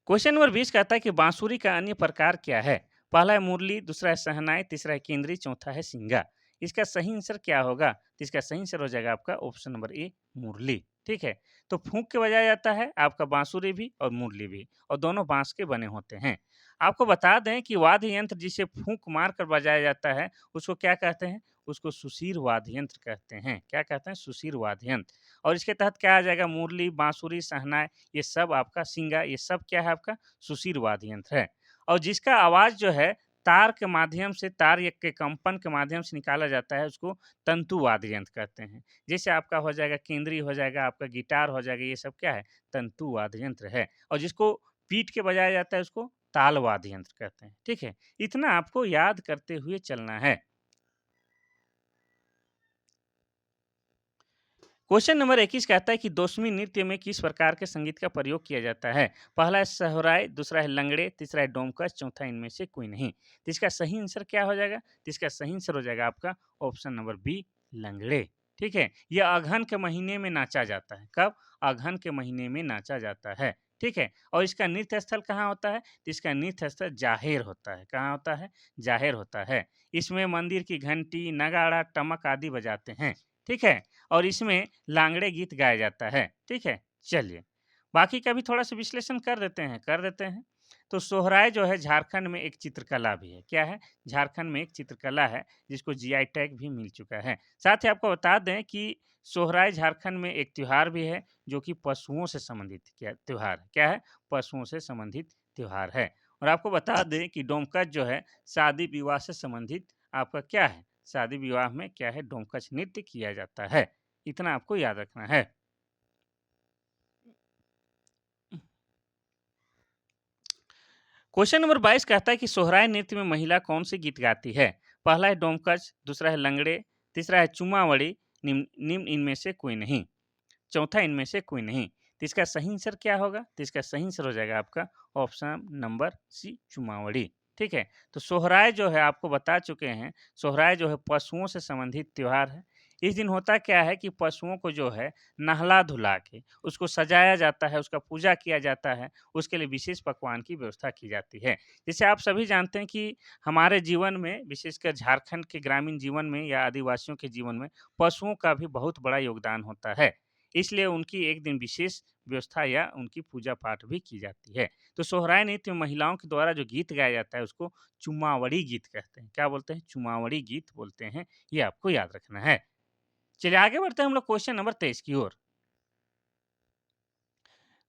क्वेश्चन नंबर 20 कहता है कि बांसुरी का अन्य प्रकार क्या है? पहला है मुरली, दूसरा है शहनाई, तीसरा है केंद्री, चौथा है सिंगा। इसका सही आंसर क्या होगा? तो इसका सही आंसर हो जाएगा आपका ऑप्शन नंबर ए, मुरली। ठीक है, तो फूंक के बजाया जाता है आपका बांसुरी भी और मुरली भी, और दोनों बांस के बने होते हैं। आपको बता दें कि वाद्य यंत्र जिसे फूंक मार कर बजाया जाता है उसको क्या कहते हैं? उसको सुशीर वाद्य यंत्र कहते हैं। क्या कहते हैं? सुशीर वाद्य यंत्र। और इसके तहत क्या आ जाएगा? मुरली, बांसुरी, शहनाई, ये सब आपका सिंगा, ये सब क्या है? आपका सुशीर वाद्य यंत्र है। और जिसका आवाज जो है तार के माध्यम से, तार के कंपन के माध्यम से निकाला जाता है, उसको तंतु वाद्य यंत्र कहते हैं। जैसे आपका हो जाएगा केंद्री, हो जाएगा आपका गिटार, हो जाएगा, ये सब क्या है? तंतु वाद्य यंत्र है। और जिसको पीट के बजाया जाता है उसको ताल वाद्य यंत्र कहते हैं। ठीक है, इतना आपको याद करते हुए चलना है। क्वेश्चन नंबर 21 कहता है कि दोस्मी नृत्य में किस प्रकार के संगीत का प्रयोग किया जाता है? पहला है सोहराय, दूसरा है लंगड़े, तीसरा है डोमकच, चौथा इनमें से कोई नहीं। तो इसका सही आंसर क्या हो जाएगा? तो इसका सही आंसर हो जाएगा आपका ऑप्शन नंबर बी, लंगड़े। ठीक है, यह अगहन के महीने में नाचा जाता है। कब? अगहन के महीने में नाचा जाता है। ठीक है, और इसका नृत्य स्थल कहाँ होता है? तो इसका नृत्य स्थल जाहिर होता है। कहाँ होता है? जाहिर होता है। इसमें मंदिर की घंटी, नगाड़ा, टमक आदि बजाते हैं। ठीक है, और इसमें लांगड़े गीत गाया जाता है। ठीक है, चलिए बाकी का भी थोड़ा सा विश्लेषण कर देते हैं। तो सोहराय जो है झारखंड में एक चित्रकला भी है। क्या है? झारखंड में एक चित्रकला है जिसको जीआई टैग भी मिल चुका है। साथ ही आपको बता दें कि सोहराय झारखंड में एक त्योहार भी है जो कि पशुओं से संबंधित क्या त्योहार है। क्या है? पशुओं से संबंधित त्योहार है। और आपको बता दें कि डोमकच जो है शादी विवाह से संबंधित आपका क्या है? शादी विवाह में क्या है? डोमकच नृत्य किया जाता है। इतना आपको याद रखना है। क्वेश्चन नंबर 22 कहता है कि सोहराय नृत्य में महिला कौन से गीत गाती है? पहला है डोमकच, दूसरा है लंगड़े, तीसरा है चुमावड़ी, निम्न निम्न इनमें से कोई नहीं। चौथा इनमें से कोई नहीं। तो इसका सही आंसर क्या होगा? तो इसका सही आंसर हो जाएगा आपका ऑप्शन नंबर सी, चुमावड़ी। ठीक है, तो सोहराय जो है आपको बता चुके हैं, सोहराय जो है पशुओं से संबंधित त्योहार है। इस दिन होता क्या है कि पशुओं को जो है नहला धुला के उसको सजाया जाता है, उसका पूजा किया जाता है, उसके लिए विशेष पकवान की व्यवस्था की जाती है। जैसे आप सभी जानते हैं कि हमारे जीवन में, विशेषकर झारखंड के ग्रामीण जीवन में या आदिवासियों के जीवन में, पशुओं का भी बहुत बड़ा योगदान होता है। इसलिए उनकी एक दिन विशेष व्यवस्था या उनकी पूजा पाठ भी की जाती है। तो सोहराय नृत्य में महिलाओं के द्वारा जो गीत गाया जाता है उसको चुमावड़ी गीत कहते हैं। क्या बोलते हैं? चुमावड़ी गीत बोलते हैं। ये आपको याद रखना है। चलिए आगे बढ़ते हैं हम लोग क्वेश्चन नंबर 23 की ओर।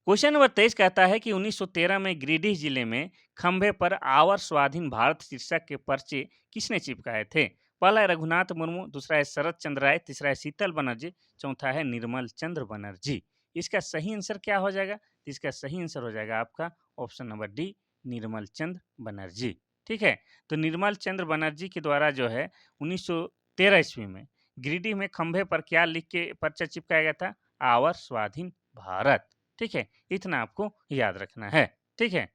क्वेश्चन नंबर 23 कहता है कि 1913 में गिरिडीह जिले में खंभे पर आवर स्वाधीन भारत शीर्षक के पर्चे किसने चिपकाए थे? पहला है रघुनाथ मुर्मू, दूसरा है शरद चंद्र राय, तीसरा है शीतल बनर्जी, चौथा है निर्मल चंद्र बनर्जी। इसका सही आंसर क्या हो जाएगा? तो इसका सही आंसर हो जाएगा आपका ऑप्शन नंबर डी, निर्मल चंद्र बनर्जी। ठीक है, तो निर्मल चंद्र बनर्जी के द्वारा जो है 1913 ईस्वी में गिरिडीह में खंभे पर क्या लिख के पर्चा चिपकाया गया था? आवर स्वाधीन भारत। ठीक है, इतना आपको याद रखना है। ठीक है,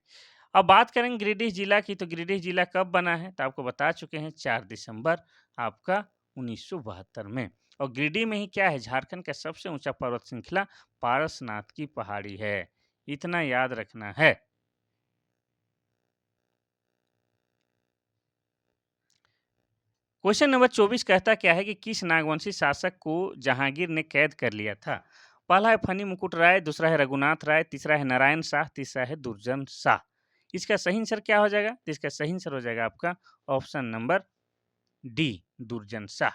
अब बात करेंगे गिरिडीह जिला की, तो गिरिडीह जिला कब बना है? तो आपको बता चुके हैं 4 दिसंबर आपका 1972 में। और गिरिडीह में ही क्या है, झारखंड का सबसे ऊंचा पर्वत श्रृंखला पारसनाथ की पहाड़ी है। इतना याद रखना है। क्वेश्चन नंबर 24 कहता क्या है कि किस नागवंशी शासक को जहांगीर ने कैद कर लिया था? पहला है फनी मुकुट राय, दूसरा है रघुनाथ राय, तीसरा है नारायण शाह, तीसरा है दुर्जन शाह। इसका सही आंसर क्या हो जाएगा? तो इसका सही आंसर हो जाएगा आपका ऑप्शन नंबर डी, दुर्जन शाह।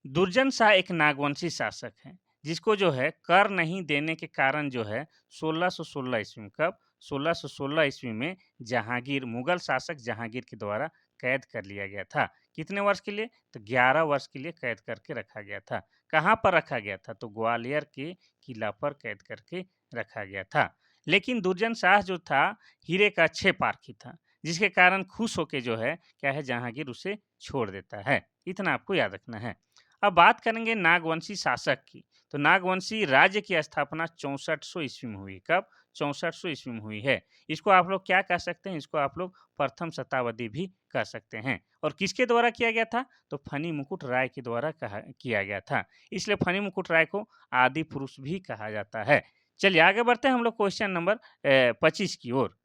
दुर्जन शाह एक नागवंशी शासक हैं, जिसको जो है कर नहीं देने के कारण जो है 1616 ईस्वी में, कब? 1616 ईस्वी में जहांगीर, मुगल शासक जहांगीर के द्वारा कैद कर लिया गया था। कितने वर्ष के लिए? तो 11 वर्ष के लिए कैद करके रखा गया था। कहाँ पर रखा गया था? तो ग्वालियर के किला पर कैद करके रखा गया था। लेकिन दुर्जन शाह जो था, हीरे का अच्छे पारखी था, जिसके कारण खुश होके जो है क्या है, जहांगीर उसे छोड़ देता है। इतना आपको याद रखना है। अब बात करेंगे नागवंशी शासक की, तो नागवंशी राज्य की स्थापना 6400 ईस्वी में हुई। कब? 6400 ईस्वी में हुई है। इसको आप लोग क्या कह सकते हैं? इसको आप लोग प्रथम शताब्दी भी कह सकते हैं। और किसके द्वारा किया गया था? तो फनी मुकुट राय के द्वारा किया गया था। इसलिए फनी मुकुट राय को आदि पुरुष भी कहा जाता है। चलिए आगे बढ़ते हैं हम लोग क्वेश्चन नंबर 25 की ओर।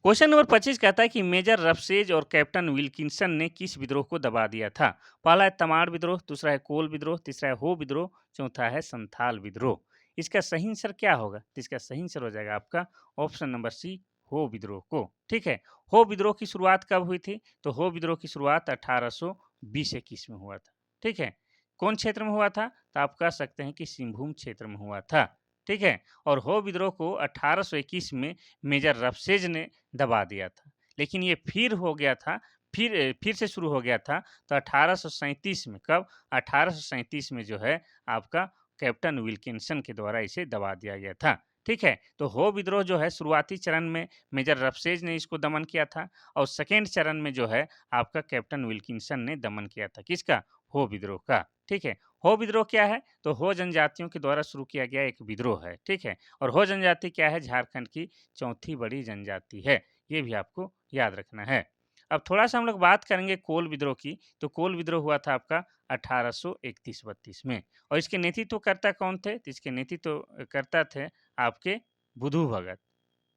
क्वेश्चन नंबर 25 कहता है कि मेजर रफसेज और कैप्टन विल्किंसन ने किस विद्रोह को दबा दिया था? पहला है तमाड़ विद्रोह, दूसरा है कोल विद्रोह, तीसरा है हो विद्रोह, चौथा है संथाल विद्रोह। इसका सही आंसर क्या होगा? तो इसका सही आंसर हो जाएगा आपका ऑप्शन नंबर सी, हो विद्रोह को। ठीक है। हो विद्रोह की शुरुआत कब हुई थी? तो हो विद्रोह की शुरुआत 1820-21 में हुआ था। ठीक है। कौन क्षेत्र में हुआ था? तो आप कह सकते हैं कि सिंहभूम क्षेत्र में हुआ था। ठीक है। और हो विद्रोह को 1821 में मेजर रफसेज ने दबा दिया था। लेकिन ये फिर हो गया था, फिर से शुरू हो गया था, तो 1837 में, कब? 1837 में जो है आपका कैप्टन विल्किंसन के द्वारा इसे दबा दिया गया था। ठीक है। तो हो विद्रोह जो है शुरुआती चरण में मेजर रफसेज ने इसको दमन किया था, और सेकेंड चरण में जो है आपका कैप्टन विल्किंसन ने दमन किया था। किसका? हो विद्रोह का। ठीक है। हो विद्रोह क्या है? तो हो जनजातियों के द्वारा शुरू किया गया एक विद्रोह है। ठीक है। और हो जनजाति क्या है? झारखंड की चौथी बड़ी जनजाति है। ये भी आपको याद रखना है। अब थोड़ा-सा हम लोग बात करेंगे कोल विद्रोह की, तो कोल विद्रोह हुआ था आपका 1831-32 में। और इसके नेतृत्वकर्ता कौन थे? तो इसके नेतृत्वकर्ता थे आपके बुधू भगत।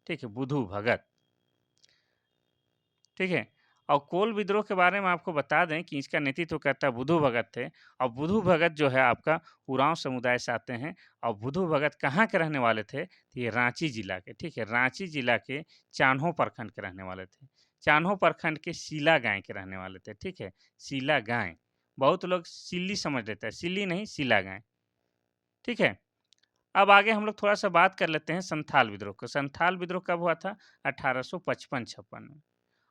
ठीक है, बुधू भगत। ठीक है। और कोल विद्रोह के बारे में आपको बता दें कि इसका नेतृत्वकर्ता बुधू भगत थे। और बुधू भगत जो है आपका उरांव समुदाय से आते हैं। और बुधू भगत कहाँ के रहने वाले थे? तो ये रांची जिला के, ठीक है, रांची जिला के चान्हो प्रखंड के रहने वाले थे। चान्हो प्रखंड के सीला गांव के रहने वाले थे। ठीक है, सीला गांव। बहुत लोग सिल्ली समझ लेते हैं, सिल्ली नहीं, सीला गांव। ठीक है। अब आगे हम लोग थोड़ा सा बात कर लेते हैं संथाल विद्रोह को। संथाल विद्रोह कब हुआ था? 1855-56 में।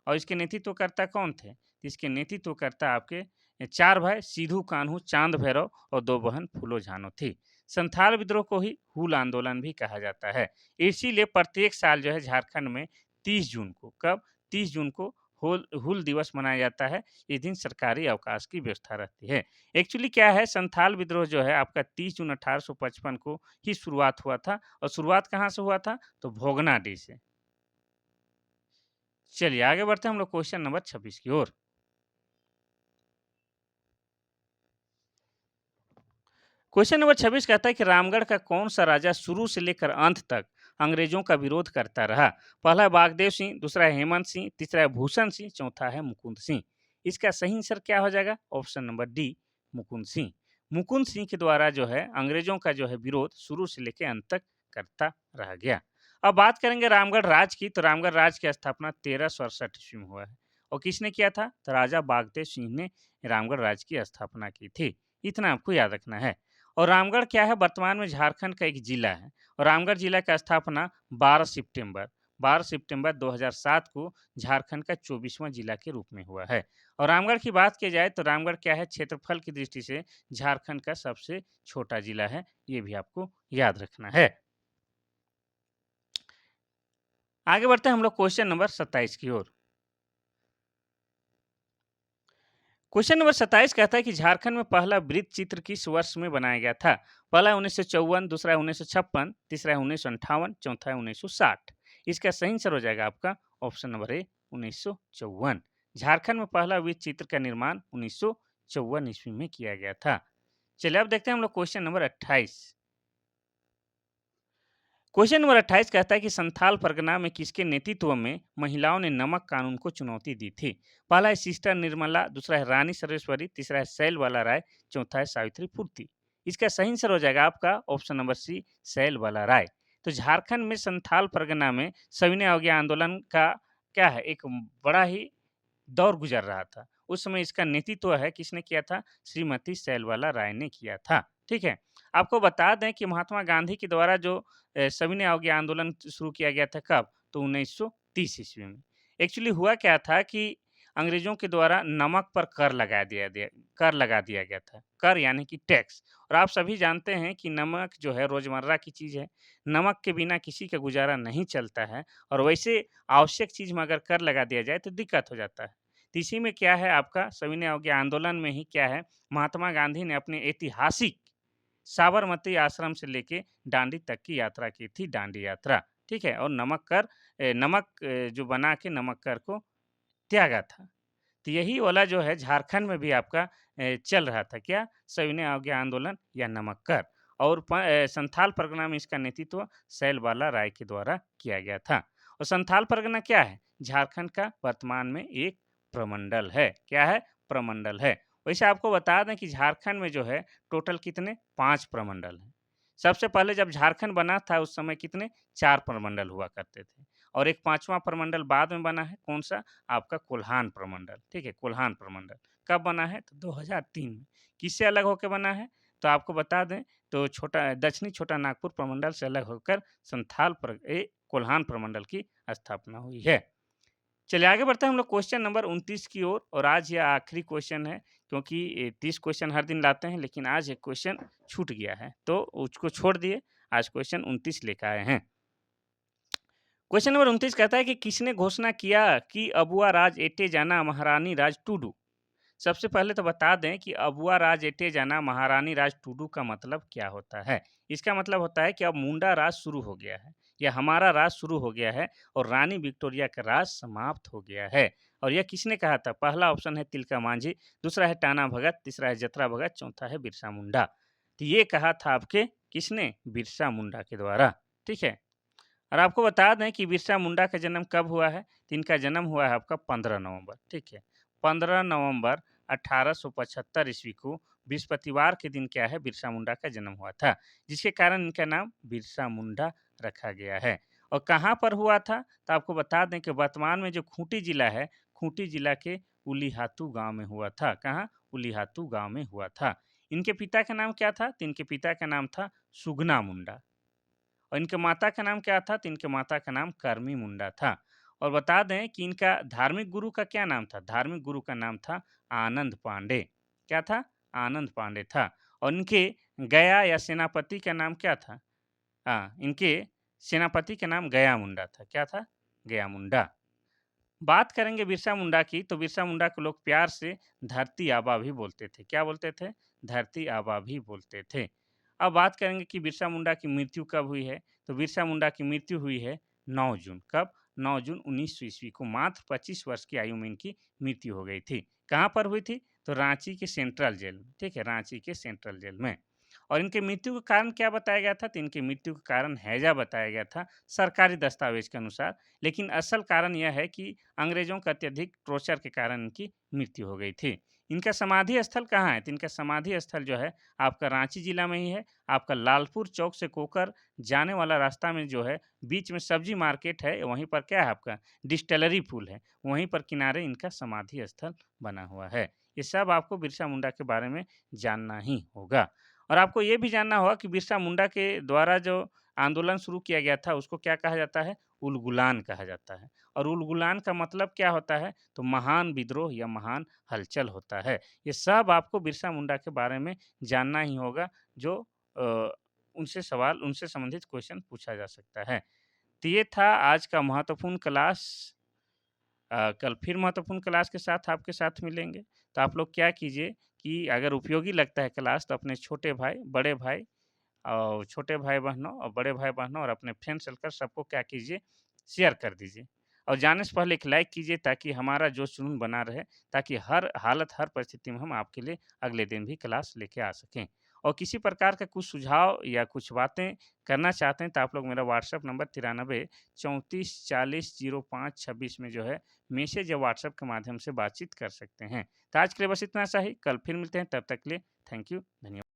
और इसके नेतृत्वकर्ता कौन थे? इसके नेतृत्वकर्ता आपके चार भाई सिद्धू कान्हू चांद भैरव और दो बहन फूलो झानो थी। संथाल विद्रोह को ही हूल आंदोलन भी कहा जाता है। इसीलिए प्रत्येक साल जो है झारखंड में 30 जून को, कब? 30 जून को हूल दिवस मनाया जाता है। इस दिन सरकारी अवकाश की व्यवस्था रहती है। एक्चुअली क्या है, संथाल विद्रोह जो है आपका 30 जून 1855 को ही शुरुआत हुआ था। और शुरुआत कहाँ से हुआ था? तो भोगनाडीह से। चलिए आगे बढ़ते हैं हम लोग क्वेश्चन नंबर 26 की ओर। क्वेश्चन नंबर 26 कहता है कि रामगढ़ का कौन सा राजा शुरू से लेकर अंत तक अंग्रेजों का विरोध करता रहा? पहला है बागदेव सिंह, दूसरा है हेमंत सिंह, तीसरा है भूषण सिंह, चौथा है मुकुंद सिंह। इसका सही आंसर क्या हो जाएगा? Option number D, Mukund Singh. Mukund Singh के द्वारा जो है अंग्रेजों का जो है विरोध शुरू से लेकर अंत तक करता रह गया। अब बात करेंगे रामगढ़ राज की, तो रामगढ़ राज की स्थापना 1368 ईस्वी में हुआ है। और किसने किया था? तो राजा बागदेव सिंह ने रामगढ़ राज की स्थापना की थी। इतना आपको याद रखना है। और रामगढ़ क्या है? वर्तमान में झारखंड का एक जिला है। और रामगढ़ जिला की स्थापना 12 सितंबर 2007 को झारखंड का 24वां जिला के रूप में हुआ है। और रामगढ़ की बात की जाए तो रामगढ़ क्या है? क्षेत्रफल की दृष्टि से झारखंड का सबसे छोटा जिला है। ये भी आपको याद रखना है। आगे बढ़ते हैं हम लोग क्वेश्चन नंबर 27 की ओर। क्वेश्चन नंबर 27 कहता है कि झारखंड में पहला वृत्त चित्र किस वर्ष में बनाया गया था? पहला है 1954, दूसरा है 1956, तीसरा है 1958, चौथा है 1960। इसका सही आंसर हो जाएगा आपका ऑप्शन नंबर ए 1954। झारखंड में पहला वृत्त चित्र का निर्माण 1954 ईस्वी में किया गया था। चलिए अब देखते हैं हम लोग क्वेश्चन नंबर 28। क्वेश्चन नंबर 28 कहता है कि संथाल परगना में किसके नेतृत्व में महिलाओं ने नमक कानून को चुनौती दी थी? पहला है सिस्टर निर्मला, दूसरा है रानी सर्वेश्वरी, तीसरा है शैलबाला राय, चौथा है सावित्री पूर्ति। इसका सही आंसर हो जाएगा आपका ऑप्शन नंबर सी शैलबाला राय। तो झारखंड में संथाल परगना में सविनय अवज्ञा आंदोलन का क्या है एक बड़ा ही दौर गुजर रहा था। उस समय इसका नेतृत्व है किसने किया था? श्रीमती शैलबाला राय ने किया था। ठीक है? आपको बता दें कि महात्मा गांधी के द्वारा जो सविनय अवज्ञा आंदोलन शुरू किया गया था कब? तो 1930 ईस्वी में। एक्चुअली हुआ क्या था कि अंग्रेजों के द्वारा नमक पर कर लगा दिया गया था। कर यानी कि टैक्स। और आप सभी जानते हैं कि नमक जो है रोज़मर्रा की चीज़ है। नमक के बिना किसी का गुज़ारा नहीं चलता है और वैसे आवश्यक चीज़ में अगर कर लगा दिया जाए तो दिक्कत हो जाता है। तो इसी में क्या है आपका सविनय अवज्ञा आंदोलन में ही क्या है महात्मा गांधी ने अपने ऐतिहासिक साबरमती आश्रम से लेके दांडी तक की यात्रा की थी, दांडी यात्रा। ठीक है? और नमक जो बना के नमक कर को त्यागा था। तो यही वाला जो है झारखंड में भी आपका चल रहा था क्या? सविनय अवज्ञा आंदोलन या नमक कर और संथाल परगना में इसका नेतृत्व शैलबाला राय के द्वारा किया गया था। और संथाल परगना क्या है? झारखंड का वर्तमान में एक प्रमंडल है। क्या है? प्रमंडल है। वैसे आपको बता दें कि झारखंड में जो है टोटल कितने 5 प्रमंडल हैं। सबसे पहले जब झारखंड बना था उस समय कितने 4 प्रमंडल हुआ करते थे और एक 5वां प्रमंडल बाद में बना है, कौन-सा? आपका कोल्हान प्रमंडल, ठीक है? कोल्हान प्रमंडल कब बना है? तो 2003 में। किससे अलग होके बना है? तो आपको बता दें तो दक्षिणी छोटा नागपुर प्रमंडल से अलग होकर कोल्हान प्रमंडल की स्थापना हुई है। चलिए आगे बढ़ते हैं हम लोग क्वेश्चन नंबर 29 की ओर और आज यह आखिरी क्वेश्चन है क्योंकि 30 क्वेश्चन हर दिन लाते हैं लेकिन आज एक क्वेश्चन छूट गया है तो उसको छोड़ दिए आज क्वेश्चन 29 लेकर आए हैं। क्वेश्चन नंबर 29 कहता है कि किसने घोषणा किया कि अबुआ राज एटे जाना महारानी राज टूडू? सबसे पहले तो बता दें कि अबुआ राज एटे जाना महारानी राज टूडू का मतलब क्या होता है? इसका मतलब होता है कि अब मुंडा राज शुरू हो गया है या हमारा राज शुरू हो गया है और रानी विक्टोरिया का राज समाप्त हो गया है। और यह किसने कहा था? पहला ऑप्शन है तिलका मांझी, दूसरा है टाना भगत, तीसरा है जतरा भगत, चौथा है बिरसा मुंडा। तो ये कहा था आपके किसने? बिरसा मुंडा के द्वारा। ठीक है? और आपको बता दें कि बिरसा मुंडा का जन्म कब हुआ है? तो इनका जन्म हुआ है आपका 15 नवंबर, ठीक है? 15 नवंबर 1875 ईस्वी को बृहस्पतिवार के दिन क्या है बिरसा मुंडा का जन्म हुआ था, जिसके कारण इनका नाम बिरसा मुंडा रखा गया है। और कहाँ पर हुआ था? तो आपको बता दें कि वर्तमान में जो खूंटी जिला है, खूंटी जिला के उलीहातू गाँव में हुआ था। कहाँ? उलीहातू गाँव में हुआ था। इनके पिता का नाम क्या था? तो इनके पिता का नाम था सुगना मुंडा। और इनके माता का नाम क्या था? तो इनके माता का नाम करमी मुंडा था। और बता दें कि इनका धार्मिक गुरु का क्या नाम था? धार्मिक गुरु का नाम था आनंद पांडे। क्या था? आनंद पांडे था। और इनके गया या सेनापति का नाम क्या था? इनके सेनापति का नाम गया मुंडा था। क्या था? गया मुंडा। बात करेंगे बिरसा मुंडा की, तो बिरसा मुंडा को लोग प्यार से धरती आबा भी बोलते थे। क्या बोलते थे? धरती आबा भी बोलते थे। अब बात करेंगे कि बिरसा मुंडा की मृत्यु कब हुई है? तो बिरसा मुंडा की मृत्यु हुई है 9 जून। कब? 9 जून 1900 ईस्वी को मात्र 25 वर्ष की आयु में इनकी मृत्यु हो गई थी। कहाँ पर हुई थी? तो रांची के सेंट्रल जेल में। ठीक है? रांची के सेंट्रल जेल में। और इनकी मृत्यु का कारण क्या बताया गया था? तो इनकी मृत्यु का कारण हैजा बताया गया था सरकारी दस्तावेज के अनुसार। लेकिन असल कारण यह है कि अंग्रेजों का अत्यधिक टॉर्चर के कारण इनकी मृत्यु हो गई थी। इनका समाधि स्थल कहाँ है? तो इनका समाधि स्थल जो है आपका रांची जिला में ही है। आपका लालपुर चौक से कोकर जाने वाला रास्ता में जो है बीच में सब्जी मार्केट है, वहीं पर क्या है आपका डिस्टिलरी पुल है, वहीं पर किनारे इनका समाधि स्थल बना हुआ है। ये सब आपको बिरसा मुंडा के बारे में जानना ही होगा। और आपको ये भी जानना होगा कि बिरसा मुंडा के द्वारा जो आंदोलन शुरू किया गया था उसको क्या कहा जाता है? उलगुलान कहा जाता है। और उलगुलान का मतलब क्या होता है? तो महान विद्रोह या महान हलचल होता है। ये सब आपको बिरसा मुंडा के बारे में जानना ही होगा जो अ, उनसे संबंधित क्वेश्चन पूछा जा सकता है। तो ये था आज का महत्वपूर्ण क्लास। कल फिर महत्वपूर्ण क्लास के साथ आपके साथ मिलेंगे। तो आप लोग क्या कीजिए कि अगर उपयोगी लगता है क्लास तो अपने छोटे भाई, बड़े भाई और छोटे भाई-बहनों और बड़े भाई-बहनों और अपने फ्रेंड सर्कल सबको क्या कीजिए, शेयर कर दीजिए। और जाने से पहले एक लाइक कीजिए ताकि हमारा जोश-जुनून बना रहे, ताकि हर हालत, हर परिस्थिति में हम आपके लिए अगले दिन भी क्लास लेके आ सकें। और किसी प्रकार का कुछ सुझाव या कुछ बातें करना चाहते हैं तो आप लोग मेरा व्हाट्सएप नंबर 93 34 40 05 26 में जो है मैसेज या व्हाट्सएप के माध्यम से बातचीत कर सकते हैं। तो आज के लिए बस इतना सा ही, कल फिर मिलते हैं, तब तक के लिए थैंक यू, धन्यवाद।